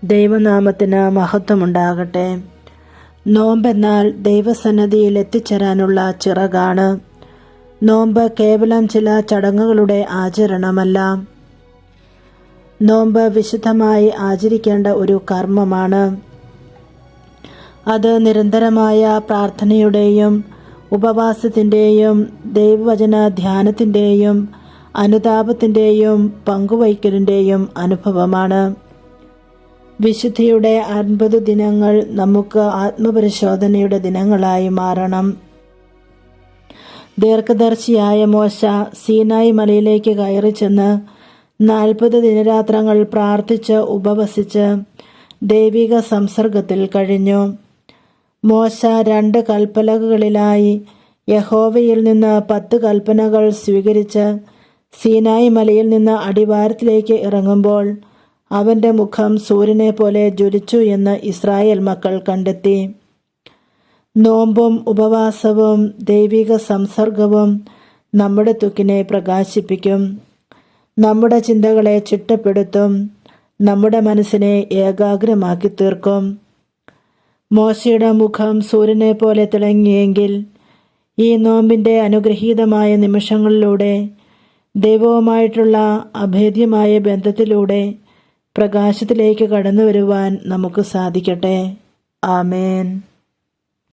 ദൈവനാമത്തിന് മഹത്വമുണ്ടാകട്ടെ. നോമ്പെന്നാൽ ദൈവസന്നിധിയിൽ എത്തിച്ചേരാനുള്ള ചിറകാണ്. നോമ്പ് കേവലം ചില ചടങ്ങുകളുടെ ആചരണമല്ല. നോമ്പ് വിശുദ്ധമായി ആചരിക്കേണ്ട ഒരു കർമ്മമാണ്. അത് നിരന്തരമായ പ്രാർത്ഥനയുടെയും ഉപവാസത്തിൻ്റെയും ദൈവവചന ധ്യാനത്തിൻ്റെയും അനുതാപത്തിൻ്റെയും പങ്കുവയ്ക്കലിൻ്റെയും അനുഭവമാണ്. വിശുദ്ധിയുടെ 50 ദിനങ്ങൾ നമുക്ക് ആത്മപരിശോധനയുടെ ദിനങ്ങളായി മാറണം. ദീർഘദർശിയായ മോശ സീനായി മലയിലേക്ക് കയറി ചെന്ന് 40 ദിനരാത്രങ്ങൾ പ്രാർത്ഥിച്ച് ഉപവസിച്ച് ദൈവിക സംസർഗത്തിൽ കഴിഞ്ഞു. മോശ 2 കൽപ്പലകളിലായി യഹോവയിൽ നിന്ന് 10 കൽപ്പനകൾ സ്വീകരിച്ച് സീനായി മലയിൽ നിന്ന് അടിവാരത്തിലേക്ക് ഇറങ്ങുമ്പോൾ അവൻ്റെ മുഖം സൂര്യനെ പോലെ ജ്വലിച്ചു എന്ന് ഇസ്രായേൽ മക്കൾ കണ്ടെത്തി. നോമ്പും ഉപവാസവും ദൈവിക സംസർഗവും നമ്മുടെ ത്വക്കിനെ പ്രകാശിപ്പിക്കും, നമ്മുടെ ചിന്തകളെ ചിട്ടപ്പെടുത്തും, നമ്മുടെ മനസ്സിനെ ഏകാഗ്രമാക്കി തീർക്കും. മോശയുടെ മുഖം സൂര്യനെ പോലെ തിളങ്ങിയെങ്കിൽ ഈ നോമ്പിൻ്റെ അനുഗ്രഹീതമായ നിമിഷങ്ങളിലൂടെ ദൈവവുമായിട്ടുള്ള അഭേദ്യമായ ബന്ധത്തിലൂടെ പ്രകാശത്തിലേക്ക് കടന്നു വരുവാൻ നമുക്ക് സാധിക്കട്ടെ. ആമേൻ.